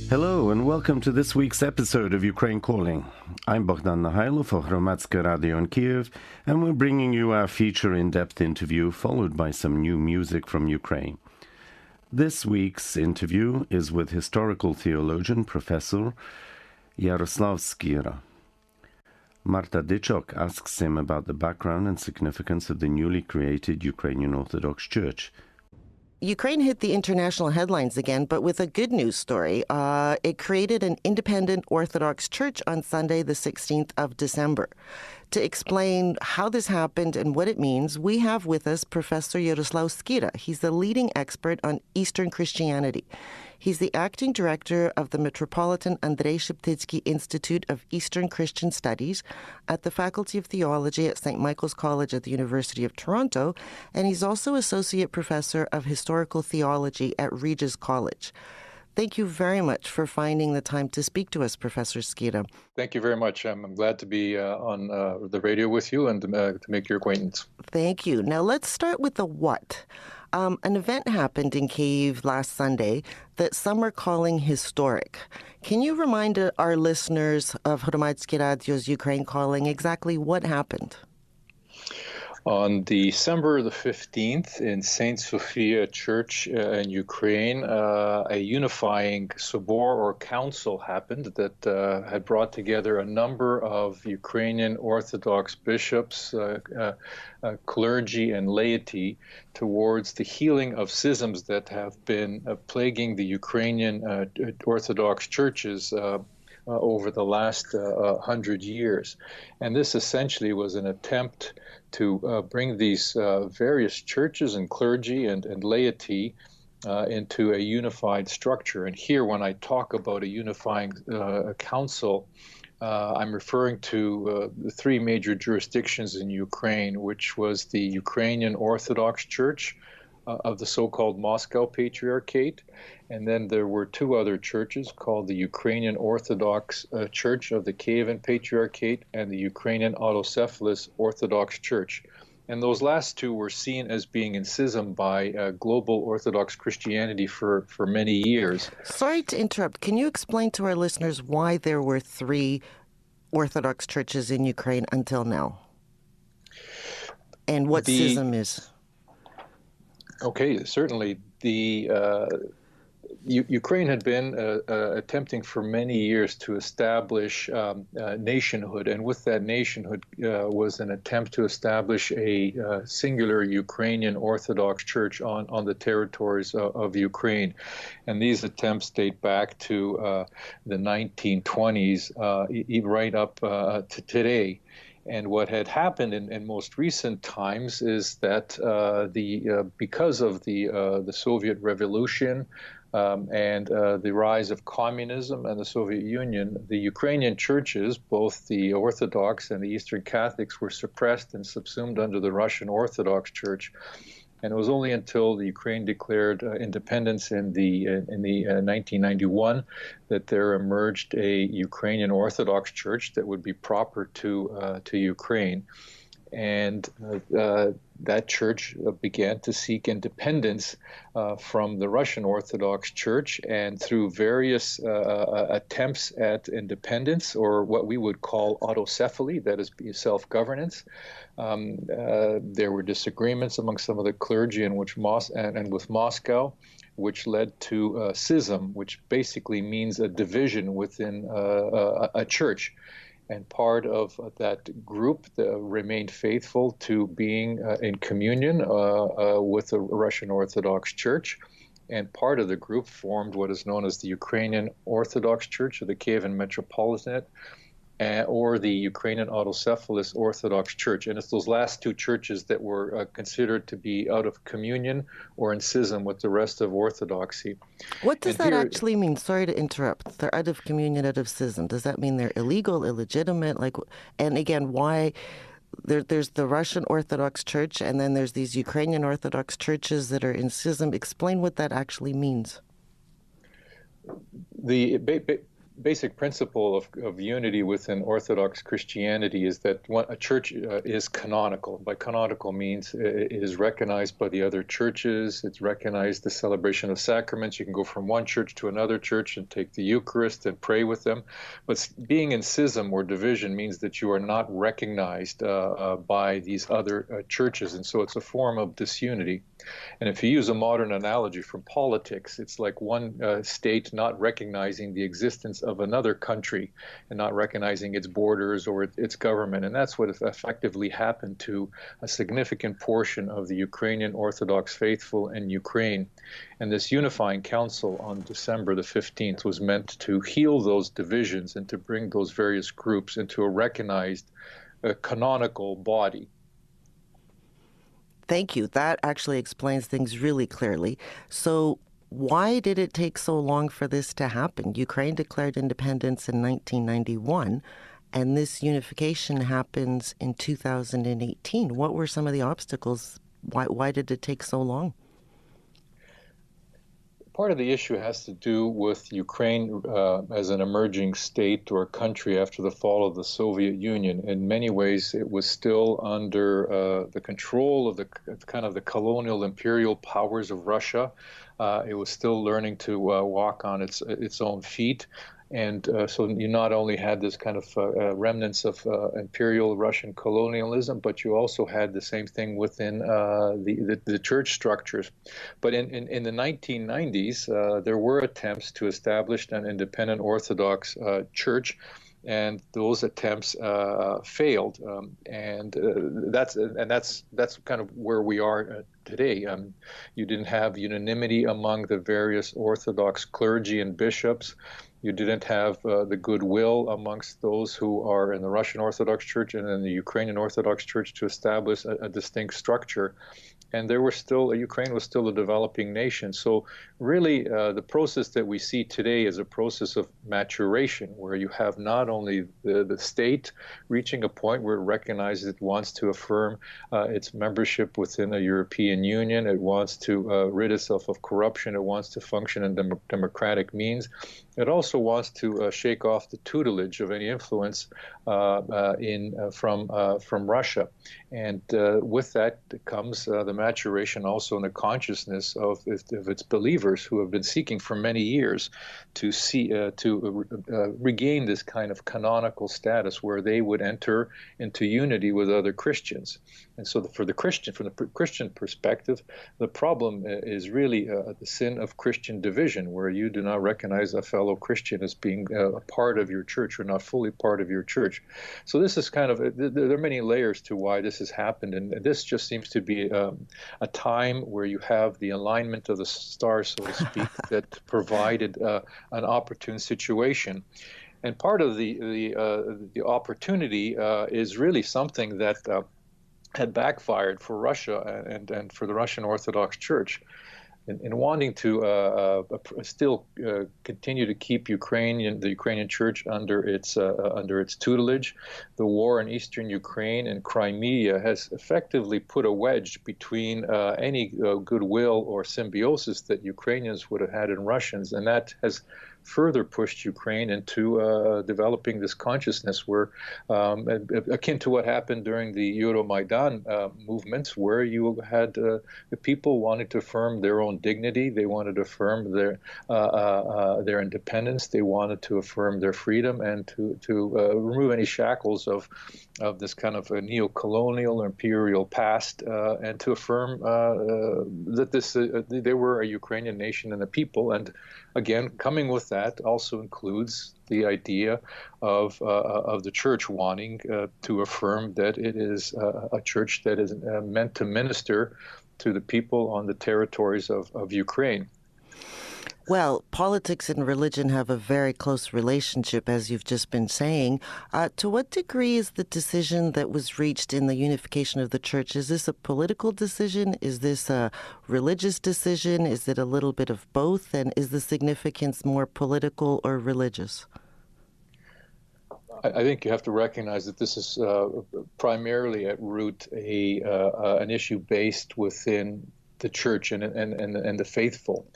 Hello and welcome to this week's episode of Ukraine Calling. I'm Bogdan Nahailo for Hromadske Radio in Kyiv, and we're bringing you our feature in-depth interview followed by some new music from Ukraine. This week's interview is with historical theologian Professor Jaroslav Skira. Marta Dyczok asks him about the background and significance of the newly created Ukrainian Orthodox Church. Ukraine hit the international headlines again, but with a good news story. It created an independent Orthodox church on Sunday, the 16th of December. To explain how this happened and what it means, we have with us Professor Jaroslav Skira. He's the leading expert on Eastern Christianity. He's the acting director of the Metropolitan Andrei Sheptytsky Institute of Eastern Christian Studies at the Faculty of Theology at St. Michael's College at the University of Toronto, and he's also associate professor of historical theology at Regis College. Thank you very much for finding the time to speak to us, Professor Skira. Thank you very much. I'm glad to be on the radio with you and to make your acquaintance. Thank you. Now let's start with the what. An event happened in Kyiv last Sunday that some are calling historic. Can you remind our listeners of Hromadske Radio's Ukraine Calling exactly what happened? On December the 15th in St. Sophia Church in Ukraine, a unifying sobor or council happened that had brought together a number of Ukrainian Orthodox bishops, clergy, and laity towards the healing of schisms that have been plaguing the Ukrainian Orthodox churches over the last 100 years. And this essentially was an attempt to bring these various churches and clergy and laity into a unified structure. And here, when I talk about a unifying council, I'm referring to the three major jurisdictions in Ukraine, which was the Ukrainian Orthodox Church of the so-called Moscow Patriarchate, and then there were two other churches called the Ukrainian Orthodox Church of the Kyiv Patriarchate and the Ukrainian Autocephalous Orthodox Church. And those last two were seen as being in schism by global Orthodox Christianity for many years. Sorry to interrupt. Can you explain to our listeners why there were three Orthodox churches in Ukraine until now? And what schism is? Okay, certainly. Ukraine had been attempting for many years to establish nationhood, and with that nationhood was an attempt to establish a singular Ukrainian Orthodox Church on the territories of Ukraine. And these attempts date back to the 1920s, right up to today. And what had happened in most recent times is that because of the Soviet Revolution and the rise of communism and the Soviet Union, the Ukrainian churches, both the Orthodox and the Eastern Catholics, were suppressed and subsumed under the Russian Orthodox Church. And it was only until the Ukraine declared independence in the 1991 that there emerged a Ukrainian Orthodox Church that would be proper to Ukraine. And that church began to seek independence from the Russian Orthodox Church, and through various attempts at independence, or what we would call autocephaly, that is self-governance, there were disagreements among some of the clergy and with Moscow, which led to schism, which basically means a division within a church. And part of that group remained faithful to being in communion with the Russian Orthodox Church. And part of the group formed what is known as the Ukrainian Orthodox Church of the Kyiv Metropolitanate, or the Ukrainian Autocephalous Orthodox Church. And it's those last two churches that were considered to be out of communion or in schism with the rest of Orthodoxy. What does that actually mean? Sorry to interrupt. They're out of communion, out of schism. Does that mean they're illegal, illegitimate? And again, why? There's the Russian Orthodox Church, and then there's these Ukrainian Orthodox churches that are in schism. Explain what that actually means. basic principle of unity within Orthodox Christianity is that a church is canonical. By canonical means it is recognized by the other churches. It's recognized the celebration of sacraments. You can go from one church to another church and take the Eucharist and pray with them. But being in schism or division means that you are not recognized by these other churches. And so it's a form of disunity. And if you use a modern analogy from politics, it's like one state not recognizing the existence of another country and not recognizing its borders or its government. And that's what effectively happened to a significant portion of the Ukrainian Orthodox faithful in Ukraine. And this unifying council on December the 15th was meant to heal those divisions and to bring those various groups into a recognized canonical body. Thank you. That actually explains things really clearly. So why did it take so long for this to happen? Ukraine declared independence in 1991, and this unification happens in 2018. What were some of the obstacles? Why did it take so long? Part of the issue has to do with Ukraine as an emerging state or country after the fall of the Soviet Union. In many ways, it was still under the control of the kind of the colonial imperial powers of Russia. It was still learning to walk on its own feet. And so you not only had this kind of remnants of imperial Russian colonialism, but you also had the same thing within the church structures. But in the 1990s, there were attempts to establish an independent Orthodox church, and those attempts failed. That's kind of where we are today. You didn't have unanimity among the various Orthodox clergy and bishops. You didn't have the goodwill amongst those who are in the Russian Orthodox Church and in the Ukrainian Orthodox Church to establish a distinct structure. And Ukraine was still a developing nation. So really, the process that we see today is a process of maturation, where you have not only the state reaching a point where it recognizes it wants to affirm its membership within the European Union, it wants to rid itself of corruption, it wants to function in democratic means. It also wants to shake off the tutelage of any influence from Russia. And with that comes the maturation also in the consciousness of its believers who have been seeking for many years to regain this kind of canonical status where they would enter into unity with other Christians. And so from the Christian perspective, the problem is really the sin of Christian division, where you do not recognize a fellow Christian as being a part of your church or not fully part of your church. So this is kind of, there are many layers to why this has happened. And this just seems to be a time where you have the alignment of the stars, so to speak, that provided an opportune situation. And part of the opportunity is really something that had backfired for Russia and for the Russian Orthodox Church. In wanting to still continue to keep the Ukrainian Church under its tutelage, the war in eastern Ukraine and Crimea has effectively put a wedge between any goodwill or symbiosis that Ukrainians would have had in Russians, and that has further pushed Ukraine into developing this consciousness where, akin to what happened during the Euromaidan movements, where you had the people wanting to affirm their own dignity, they wanted to affirm their independence, they wanted to affirm their freedom, and to remove any shackles of this kind of a neo-colonial or imperial past, and to affirm that they were a Ukrainian nation and a people. And again, coming with that also includes the idea of the church wanting to affirm that it is a church that is meant to minister to the people on the territories of Ukraine. Well, politics and religion have a very close relationship, as you've just been saying. To what degree is the decision that was reached in the unification of the church, is this a political decision? Is this a religious decision? Is it a little bit of both? And is the significance more political or religious? I think you have to recognize that this is primarily at root an issue based within the church and the faithful.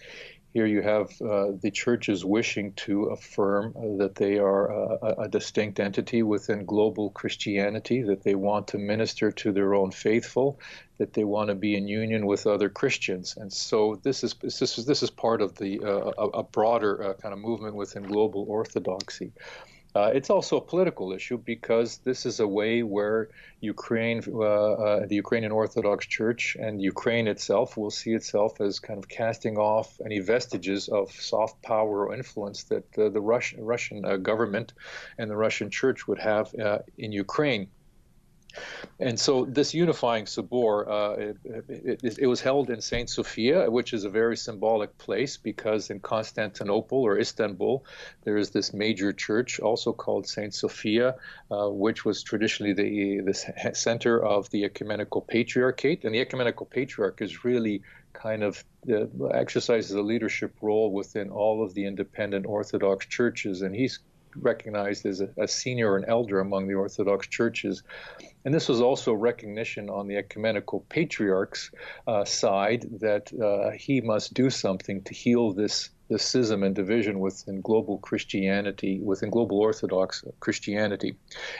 Here you have the churches wishing to affirm that they are a distinct entity within global Christianity, that they want to minister to their own faithful, that they want to be in union with other Christians. And so this is part of a broader kind of movement within global Orthodoxy. It's also a political issue because this is a way where the Ukrainian Orthodox Church and Ukraine itself will see itself as kind of casting off any vestiges of soft power or influence that the Russian government and the Russian Church would have in Ukraine. And so this unifying Sobor, it was held in St. Sophia, which is a very symbolic place because in Constantinople or Istanbul, there is this major church also called St. Sophia, which was traditionally the center of the Ecumenical Patriarchate. And the Ecumenical Patriarch is really kind of exercises a leadership role within all of the independent Orthodox churches. And he's recognized as a senior and elder among the Orthodox churches. And this was also recognition on the Ecumenical Patriarch's side that he must do something to heal this schism and division within global Christianity, within global Orthodox Christianity.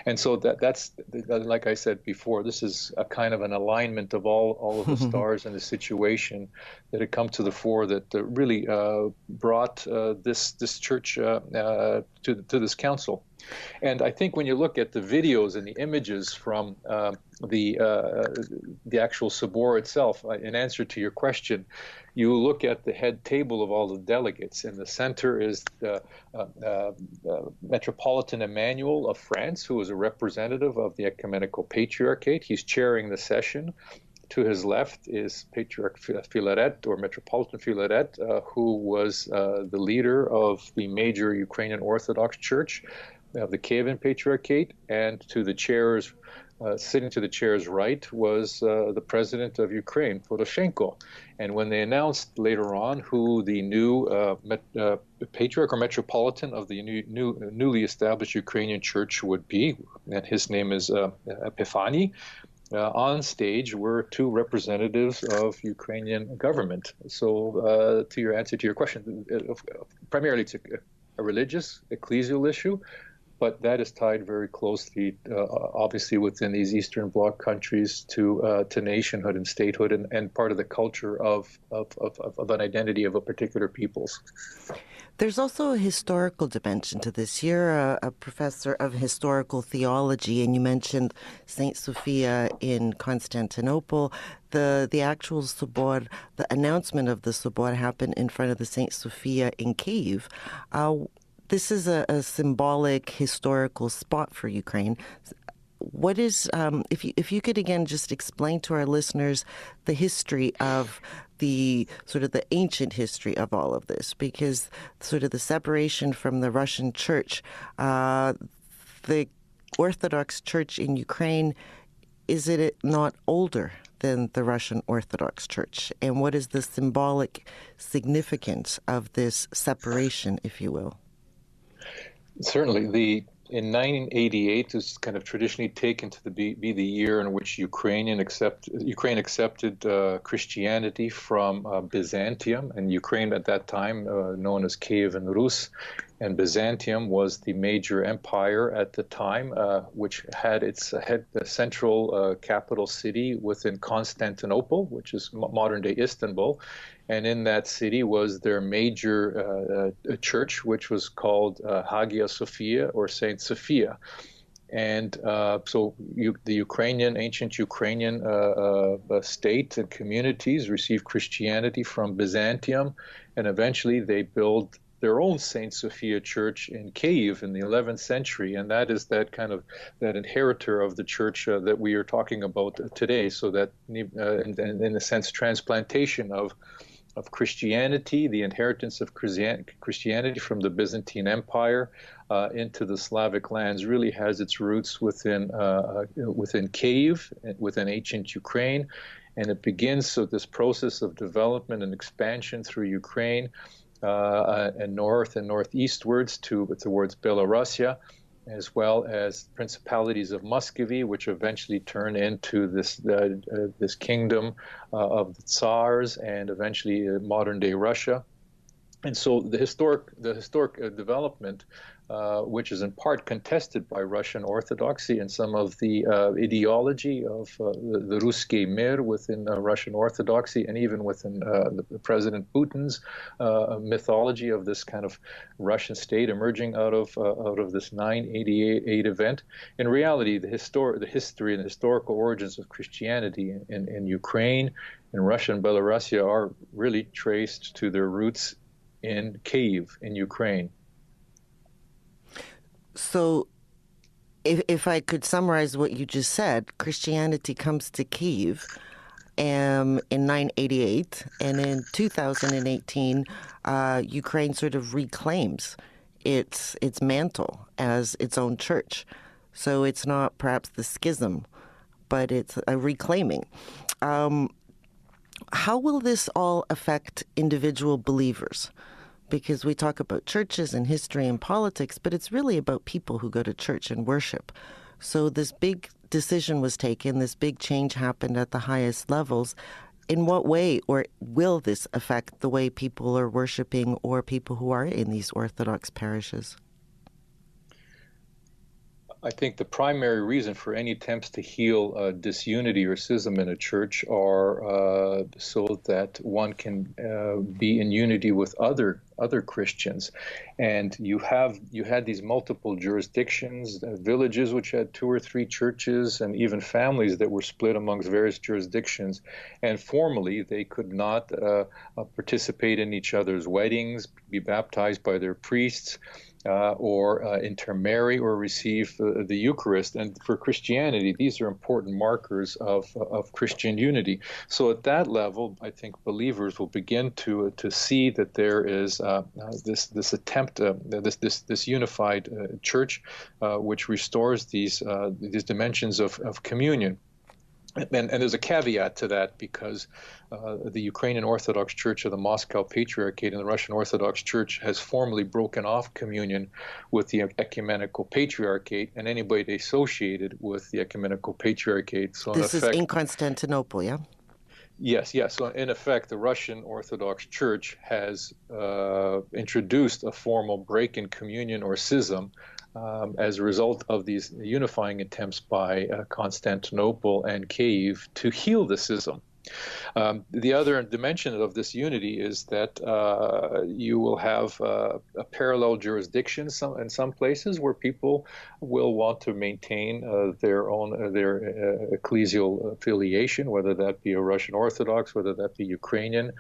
And so that's, like I said before, this is a kind of an alignment of all of the stars in the situation that had come to the fore that really brought this church to this council. And I think when you look at the videos and the images from the actual Sobor itself, in answer to your question, you look at the head table of all the delegates. In the center is the Metropolitan Emmanuel of France, who is a representative of the Ecumenical Patriarchate. He's chairing the session. To his left is Patriarch Filaret, or Metropolitan Filaret, who was the leader of the major Ukrainian Orthodox Church of the Kyiv Patriarchate, and to the chairs, sitting to the chair's right was the president of Ukraine, Poroshenko. And when they announced later on who the new patriarch or metropolitan of the newly established Ukrainian church would be, and his name is Epiphany, on stage were two representatives of Ukrainian government. So to your answer to your question, primarily it's a religious, ecclesial issue, but that is tied very closely, obviously, within these Eastern Bloc countries to nationhood and statehood and part of the culture of an identity of a particular peoples. There's also a historical dimension to this. You're a professor of historical theology, and you mentioned St. Sophia in Constantinople. The actual Sobor, the announcement of the Sobor happened in front of the St. Sophia in Kyiv. This is a symbolic historical spot for Ukraine. What is, if you could again just explain to our listeners the history of the sort of the ancient history of all of this, because sort of the separation from the Russian Church, the Orthodox Church in Ukraine, is it not older than the Russian Orthodox Church? And what is the symbolic significance of this separation, if you will? Certainly, in 1988 is kind of traditionally taken to be the year in which Ukraine accepted Christianity from Byzantium, and Ukraine at that time known as Kyiv and Rus, and Byzantium was the major empire at the time, which had its central capital city within Constantinople, which is modern-day Istanbul. And in that city was their major church, which was called Hagia Sophia or Saint Sophia. And so the ancient Ukrainian state and communities received Christianity from Byzantium, and eventually they built their own Saint Sophia Church in Kyiv in the 11th century, and that is that inheritor of the church that we are talking about today. So that, in a sense, transplantation of Christianity, the inheritance of Christianity from the Byzantine Empire into the Slavic lands, really has its roots within Kyiv, within ancient Ukraine, and it begins this process of development and expansion through Ukraine and north and northeastwards towards Belarusia, as well as principalities of Muscovy, which eventually turn into this kingdom of the Tsars and eventually modern-day Russia. And so the historic development, which is in part contested by Russian Orthodoxy and some of the ideology of the Ruski Mir within Russian Orthodoxy, and even within the President Putin's mythology of this kind of Russian state emerging out of this 988 event. In reality, the history and the historical origins of Christianity in Ukraine, in Russia and Belarusia are really traced to their roots in Kyiv, in Ukraine. So, if I could summarize what you just said, Christianity comes to Kyiv in 988, and in 2018, Ukraine sort of reclaims its mantle as its own church. So it's not perhaps the schism, but it's a reclaiming. How will this all affect individual believers? Because we talk about churches and history and politics, but it's really about people who go to church and worship. So this big decision was taken, this big change happened at the highest levels. In what way, or will this affect the way people are worshiping or people who are in these Orthodox parishes? I think the primary reason for any attempts to heal disunity or schism in a church are so that one can be in unity with other Christians. And you had these multiple jurisdictions, villages which had 2 or 3 churches, and even families that were split amongst various jurisdictions. And formally, they could not participate in each other's weddings, be baptized by their priests, or intermarry or receive the Eucharist. And for Christianity, these are important markers of Christian unity. So at that level, I think believers will begin to see that there is this attempt, this unified church, which restores these dimensions of communion. And there's a caveat to that, because the Ukrainian Orthodox Church of the Moscow Patriarchate and the Russian Orthodox Church has formally broken off communion with the Ecumenical Patriarchate and anybody associated with the Ecumenical Patriarchate. So this is in Constantinople, yeah? Yes. So in effect, the Russian Orthodox Church has introduced a formal break in communion or schism as a result of these unifying attempts by Constantinople and Kyiv to heal the schism. The other dimension of this unity is that you will have a parallel jurisdiction in some places where people will want to maintain their ecclesial affiliation, whether that be a Russian Orthodox, whether that be Ukrainian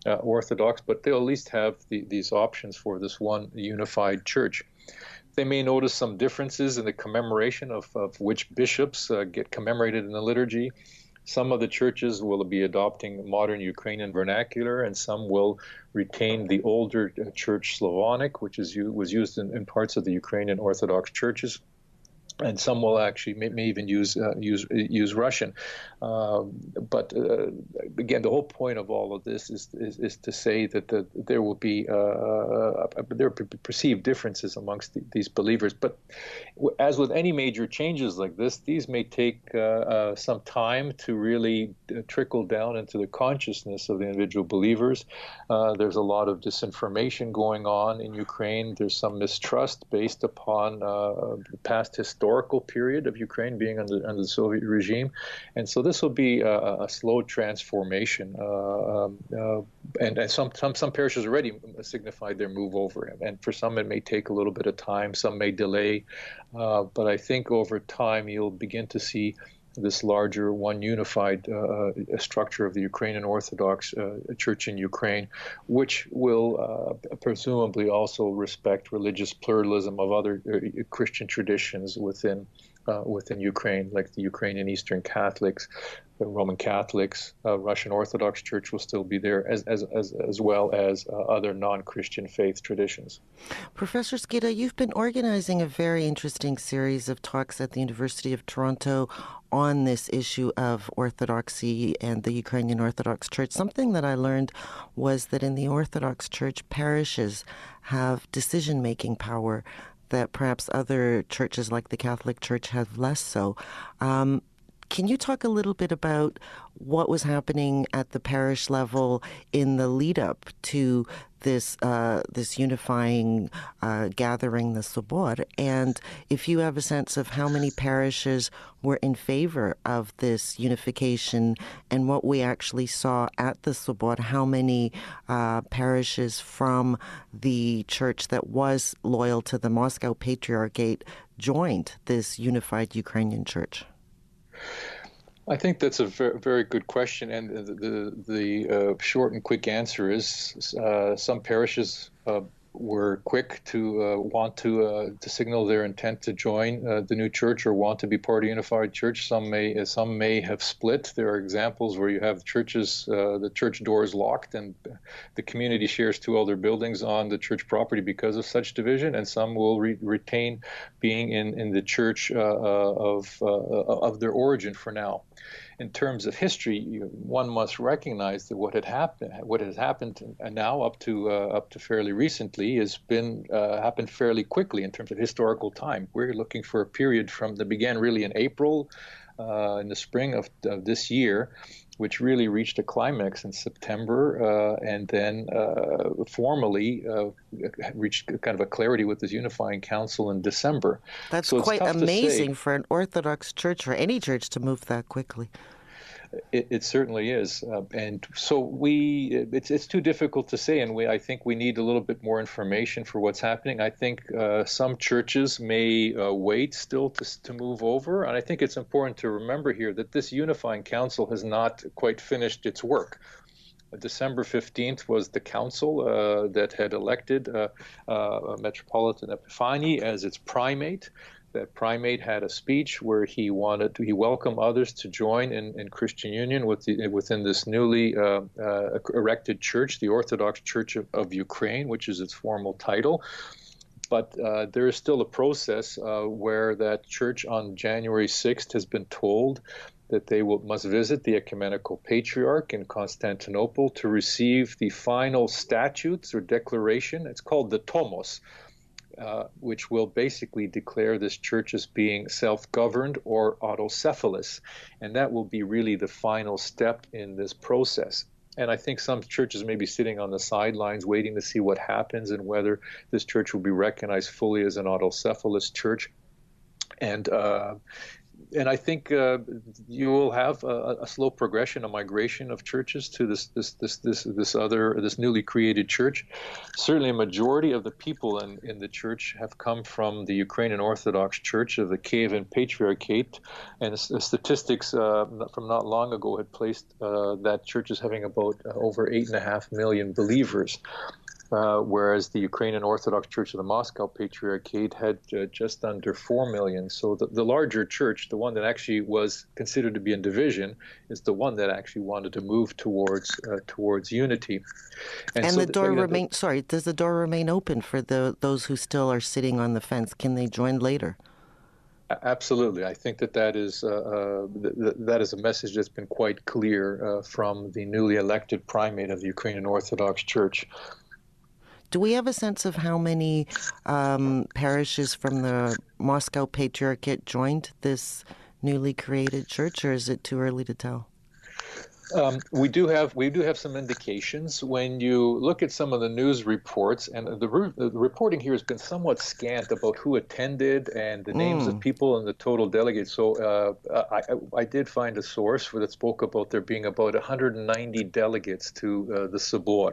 Orthodox, but they'll at least have these options for this one unified church. They may notice some differences in the commemoration of which bishops get commemorated in the liturgy. Some of the churches will be adopting modern Ukrainian vernacular, and some will retain the older Church Slavonic, which was used in parts of the Ukrainian Orthodox churches. And some will actually may even use Russian, but again, the whole point of all of this is to say that there will be perceived differences amongst these believers. But as with any major changes like this, these may take some time to really trickle down into the consciousness of the individual believers. There's a lot of disinformation going on in Ukraine. There's some mistrust based upon past historical period of Ukraine being under the Soviet regime, and so this will be a slow transformation. And some parishes already signified their move over, and for some it may take a little bit of time. Some may delay, but I think over time you'll begin to see this larger, one unified structure of the Ukrainian Orthodox Church in Ukraine, which will presumably also respect religious pluralism of other Christian traditions within Ukraine, like the Ukrainian Eastern Catholics, the Roman Catholics. Russian Orthodox Church will still be there, as well as other non-Christian faith traditions. Professor Skira, you've been organizing a very interesting series of talks at the University of Toronto on this issue of Orthodoxy and the Ukrainian Orthodox Church. Something that I learned was that in the Orthodox Church, parishes have decision-making power that perhaps other churches like the Catholic Church have less so. Can you talk a little bit about what was happening at the parish level in the lead up to this unifying gathering, the Sobor. And if you have a sense of how many parishes were in favor of this unification and what we actually saw at the Sobor, how many parishes from the church that was loyal to the Moscow Patriarchate joined this unified Ukrainian church? I think that's a very, very good question, and the short and quick answer is some parishes were quick to want to signal their intent to join the new church or want to be part of a unified church. Some may have split. There are examples where you have churches, the church doors locked, and the community shares two other buildings on the church property because of such division. And some will retain being in the church of their origin for now. In terms of history, one must recognize that what has happened now up to fairly recently has been happened fairly quickly in terms of historical time. We're looking for a period that began really in April, in the spring of this year, which really reached a climax in September, and then formally reached kind of a clarity with this unifying council in December. That's quite amazing for an Orthodox church or any church to move that quickly. It certainly is, and so it's too difficult to say, and I think we need a little bit more information for what's happening. I think some churches may wait still to move over, and I think it's important to remember here that this unifying council has not quite finished its work. December 15th was the council that had elected Metropolitan Epiphany as its primate. That primate had a speech where he welcomed others to join in Christian union within this newly erected church, the Orthodox Church of Ukraine, which is its formal title. But there is still a process where that church on January 6th has been told that they must visit the ecumenical patriarch in Constantinople to receive the final statutes or declaration. It's called the Tomos, which will basically declare this church as being self-governed or autocephalous. And that will be really the final step in this process. And I think some churches may be sitting on the sidelines waiting to see what happens and whether this church will be recognized fully as an autocephalous church. And I think you will have a slow progression, a migration of churches to this newly created church. Certainly, a majority of the people in the church have come from the Ukrainian Orthodox Church of the Kyiv Patriarchate, and statistics from not long ago had placed that church as having about over 8.5 million believers. Whereas the Ukrainian Orthodox Church of the Moscow Patriarchate had just under 4 million. So the larger church, the one that actually was considered to be in division, is the one that actually wanted to move towards unity. And so the door remains. Sorry, does the door remain open for those who still are sitting on the fence? Can they join later? Absolutely. I think that is a message that's been quite clear from the newly elected primate of the Ukrainian Orthodox Church. Do we have a sense of how many parishes from the Moscow Patriarchate joined this newly created church, or is it too early to tell? We do have some indications. When you look at some of the news reports, and the reporting here has been somewhat scant about who attended and the names of people and the total delegates. So I did find a source that spoke about there being about 190 delegates to the Sobor.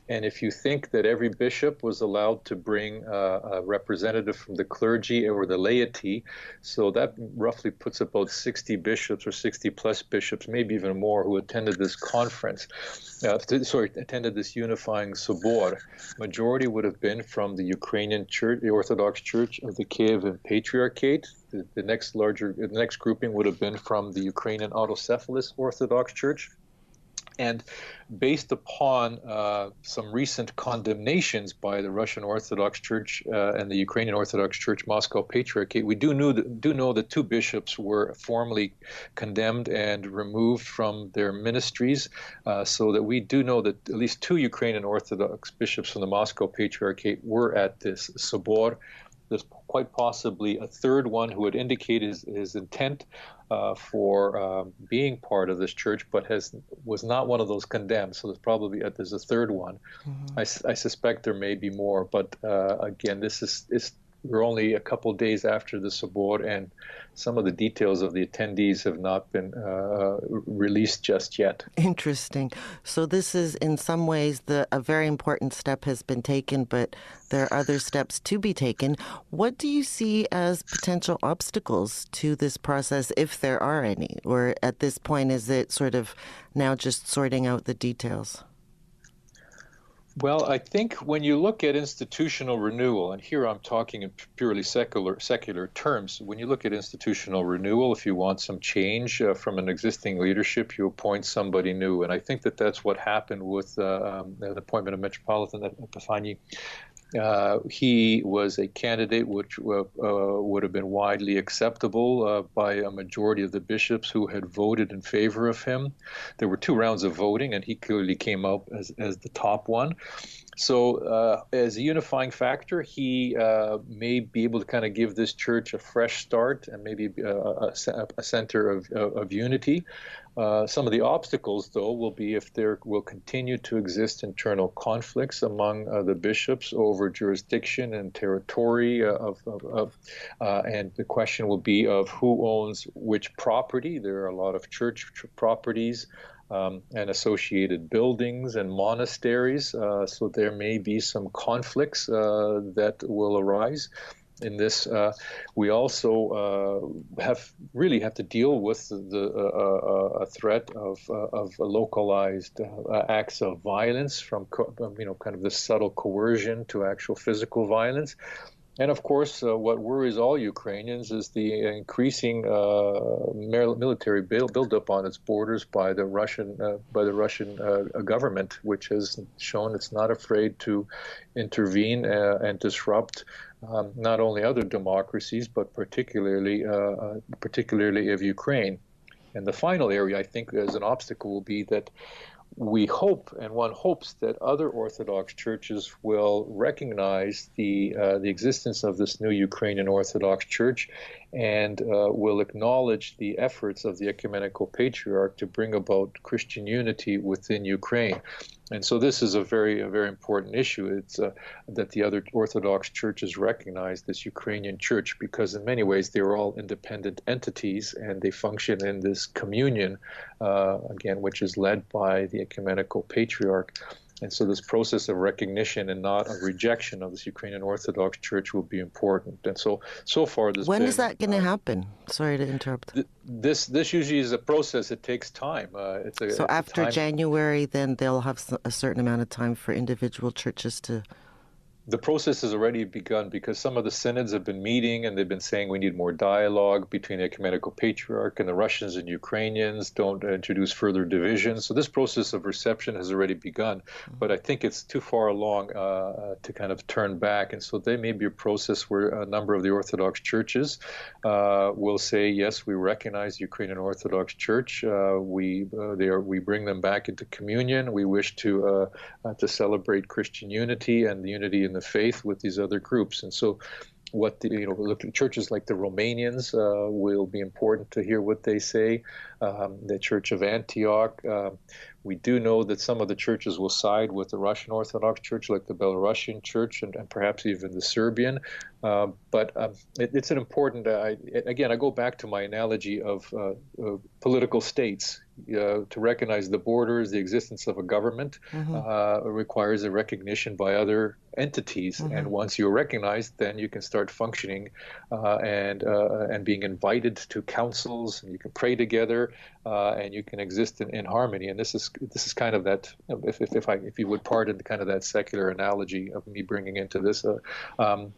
And if you think that every bishop was allowed to bring a representative from the clergy or the laity, so that roughly puts about 60 bishops or 60 plus bishops, maybe even more, who attended this conference, attended this unifying Sobor. Majority would have been from the Ukrainian Church, the Orthodox Church of the Kyiv Patriarchate. The next grouping would have been from the Ukrainian Autocephalous Orthodox Church. And based upon some recent condemnations by the Russian Orthodox Church and the Ukrainian Orthodox Church Moscow Patriarchate, we do know that two bishops were formally condemned and removed from their ministries, so that we do know that at least two Ukrainian Orthodox bishops from the Moscow Patriarchate were at this Sobor. there's quite possibly a third one who had indicated his intent for being part of this church, but was not one of those condemned. So there's a third one. I suspect there may be more, but again, we're only a couple days after the Sobor, and some of the details of the attendees have not been released just yet. Interesting. So this is, in some ways, a very important step has been taken, but there are other steps to be taken. What do you see as potential obstacles to this process, if there are any? Or at this point, is it sort of now just sorting out the details? Well, I think when you look at institutional renewal, and here I'm talking in purely secular terms, when you look at institutional renewal, if you want some change from an existing leadership, you appoint somebody new. And I think that's what happened with the appointment of Metropolitan Epifani. He was a candidate which would have been widely acceptable by a majority of the bishops who had voted in favor of him. There were 2 rounds of voting, and he clearly came out as the top one. So as a unifying factor, he may be able to kind of give this church a fresh start and maybe a center of unity. Some of the obstacles, though, will be if there will continue to exist internal conflicts among the bishops over jurisdiction and territory and the question will be of who owns which property. There are a lot of church properties and associated buildings and monasteries, so there may be some conflicts that will arise. In this, we also have to deal with a threat of localized acts of violence, from kind of the subtle coercion to actual physical violence. And of course, what worries all Ukrainians is the increasing military buildup on its borders by the Russian government, which has shown it's not afraid to intervene and disrupt not only other democracies, but particularly of Ukraine. And the final area, I think, as an obstacle will be that we hope, and one hopes, that other Orthodox churches will recognize the existence of this new Ukrainian Orthodox Church and will acknowledge the efforts of the Ecumenical Patriarch to bring about Christian unity within Ukraine. And so this is a very important issue. It's that the other Orthodox churches recognize this Ukrainian church, because in many ways they are all independent entities and they function in this communion, again, which is led by the Ecumenical Patriarch. And so this process of recognition and not of rejection of this Ukrainian Orthodox Church will be important. And so far this. When is that going to happen? Sorry to interrupt. This usually is a process. It takes time. So after January, then they'll have a certain amount of time for individual churches to. The process has already begun, because some of the synods have been meeting and they've been saying we need more dialogue between the Ecumenical Patriarch and the Russians and Ukrainians, don't introduce further division. So this process of reception has already begun, but I think it's too far along to kind of turn back. And so there may be a process where a number of the Orthodox churches will say, yes, we recognize the Ukrainian Orthodox Church. We bring them back into communion. We wish to celebrate Christian unity and the unity in the faith with these other groups. And so churches like the Romanians will be important to hear what they say. The Church of Antioch. We do know that some of the churches will side with the Russian Orthodox Church, like the Belarusian Church and perhaps even the Serbian. But it's an important, again, I go back to my analogy of political states. To recognize the borders, the existence of a government requires a recognition by other entities. And once you're recognized, then you can start functioning and being invited to councils, and you can pray together, and you can exist in harmony. And this is kind of that, if you would pardon kind of that secular analogy of me bringing into this,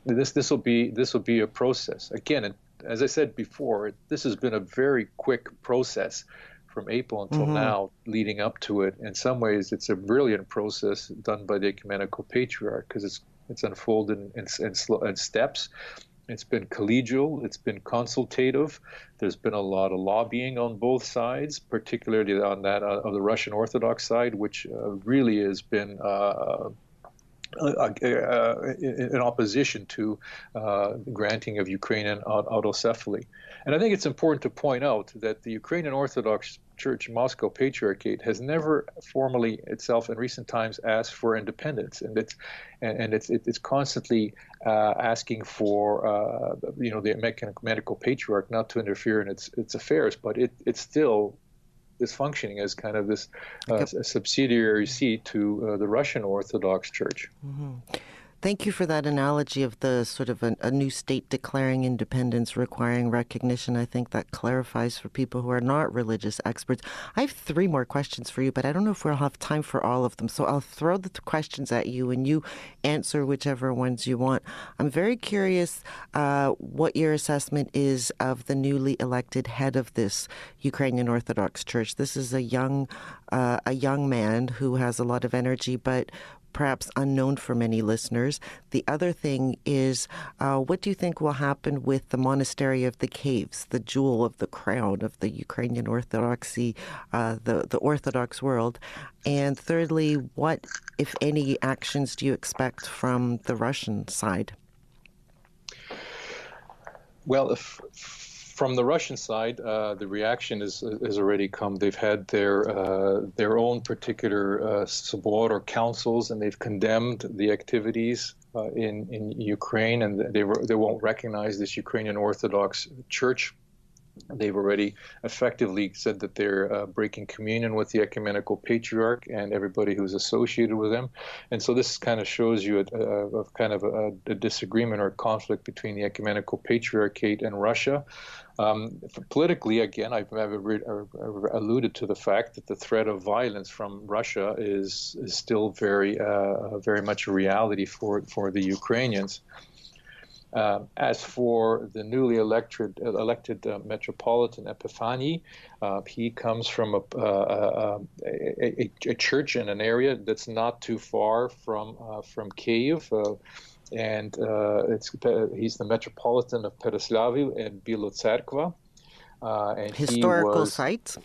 this will be a process. Again, as I said before, this has been a very quick process from April until now, leading up to it. In some ways, it's a brilliant process done by the Ecumenical Patriarch, because it's unfolded in steps. It's been collegial. It's been consultative. There's been a lot of lobbying on both sides, particularly on that of the Russian Orthodox side, which really has been in opposition to the granting of Ukrainian autocephaly. And I think it's important to point out that the Ukrainian Orthodox Church Moscow Patriarchate has never formally itself in recent times asked for independence, and it's constantly asking for the ecumenical patriarch not to interfere in its affairs, but it's still is functioning as kind of this a subsidiary seat to the Russian Orthodox Church. Mm-hmm. Thank you for that analogy of the sort of a new state declaring independence, requiring recognition. I think that clarifies for people who are not religious experts. I have 3 more questions for you, but I don't know if we'll have time for all of them. So I'll throw the questions at you and you answer whichever ones you want. I'm very curious what your assessment is of the newly elected head of this Ukrainian Orthodox Church. This is a young man who has a lot of energy, but perhaps unknown for many listeners. The other thing is, what do you think will happen with the monastery of the Caves, the jewel of the crown of the Ukrainian Orthodoxy, the Orthodox world? And thirdly, what, if any, actions do you expect from the Russian side? Well, from the Russian side, the reaction has already come. They've had their own particular sabor or councils, and they've condemned the activities in Ukraine, and they won't recognize this Ukrainian Orthodox Church. They've already effectively said that they're breaking communion with the ecumenical patriarch and everybody who's associated with them. And so this kind of shows you a disagreement or conflict between the ecumenical patriarchate and Russia. Politically, again, I've alluded to the fact that the threat of violence from Russia is still very much a reality for the Ukrainians. As for the newly elected Metropolitan Epiphany, he comes from a church in an area that's not too far from Kyiv, and he's the Metropolitan of Peroslavl and Bielotserkva. And historical sites.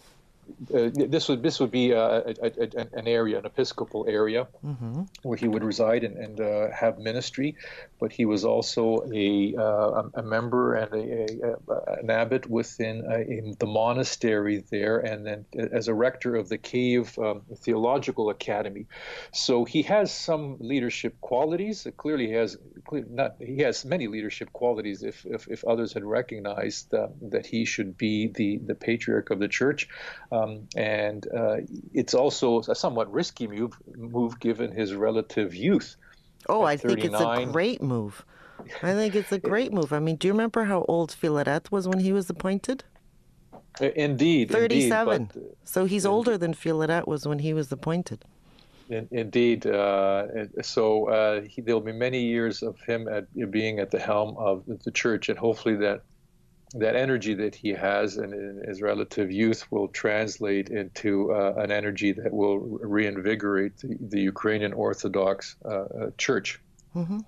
This would be an area, an episcopal area, mm-hmm. where he would reside and have ministry. But he was also a member and an abbot within in the monastery there, and then as a rector of the Kyiv Theological Academy. So he has some leadership qualities. Clearly, he has many leadership qualities. If others had recognized that he should be the patriarch of the church. And it's also a somewhat risky move given his relative youth. Oh, I think it's a great move. I think it's a great move. I mean, do you remember how old Filaret was when he was appointed? Indeed. 37. Indeed, so he's older than Filaret was when he was appointed. Indeed. So there'll be many years of him being at the helm of the church, and hopefully that energy that he has in his relative youth will translate into an energy that will reinvigorate the Ukrainian Orthodox Church. Mm-hmm.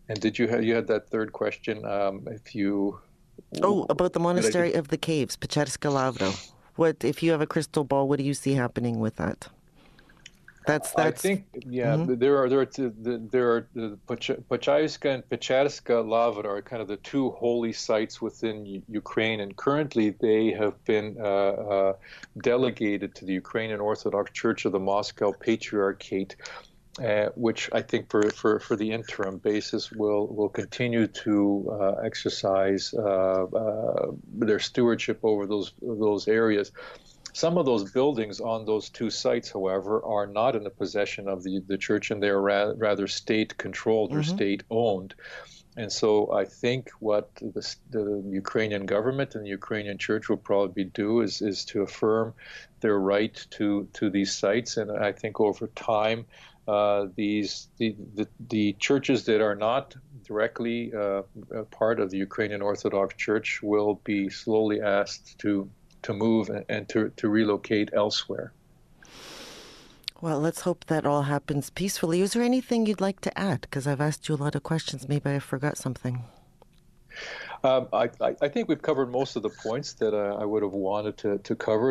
And you had that third question? About the monastery of the Caves, Pecherska Lavra. What, if you have a crystal ball, what do you see happening with that? I think, mm-hmm. there are the Pechayska and Pecherska Lavra are kind of the two holy sites within Ukraine, and currently they have been delegated to the Ukrainian Orthodox Church of the Moscow Patriarchate, which I think for the interim basis will continue to exercise their stewardship over those areas. Some of those buildings on those two sites, however, are not in the possession of the church, and they are rather state-controlled, mm-hmm. or state-owned. And so I think what the Ukrainian government and the Ukrainian church will probably do is to affirm their right to these sites. And I think over time, the churches that are not directly part of the Ukrainian Orthodox Church will be slowly asked to move and to relocate elsewhere. Well, let's hope that all happens peacefully. Is there anything you'd like to add? Because I've asked you a lot of questions. Maybe I forgot something. I think we've covered most of the points that I would have wanted to cover.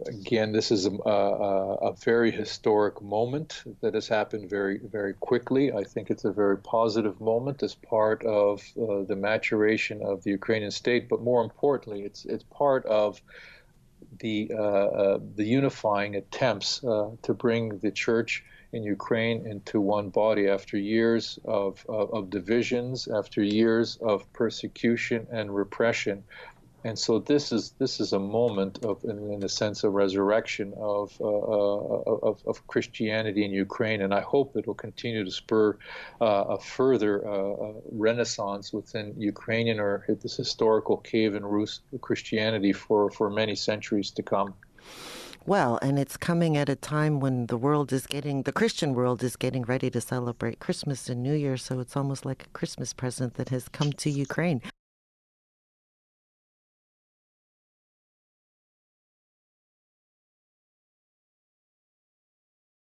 Again, this is a very historic moment that has happened very, very quickly. I think it's a very positive moment as part of the maturation of the Ukrainian state, but more importantly, it's part of the unifying attempts to bring the church in Ukraine into one body after years of divisions, after years of persecution and repression. And so this is a moment of, in a sense, a resurrection of Christianity in Ukraine, and I hope it will continue to spur a further renaissance within Ukrainian or this historical Kievan Rus Christianity for many centuries to come. Well, and it's coming at a time when the Christian world is getting ready to celebrate Christmas and New Year, so it's almost like a Christmas present that has come to Ukraine.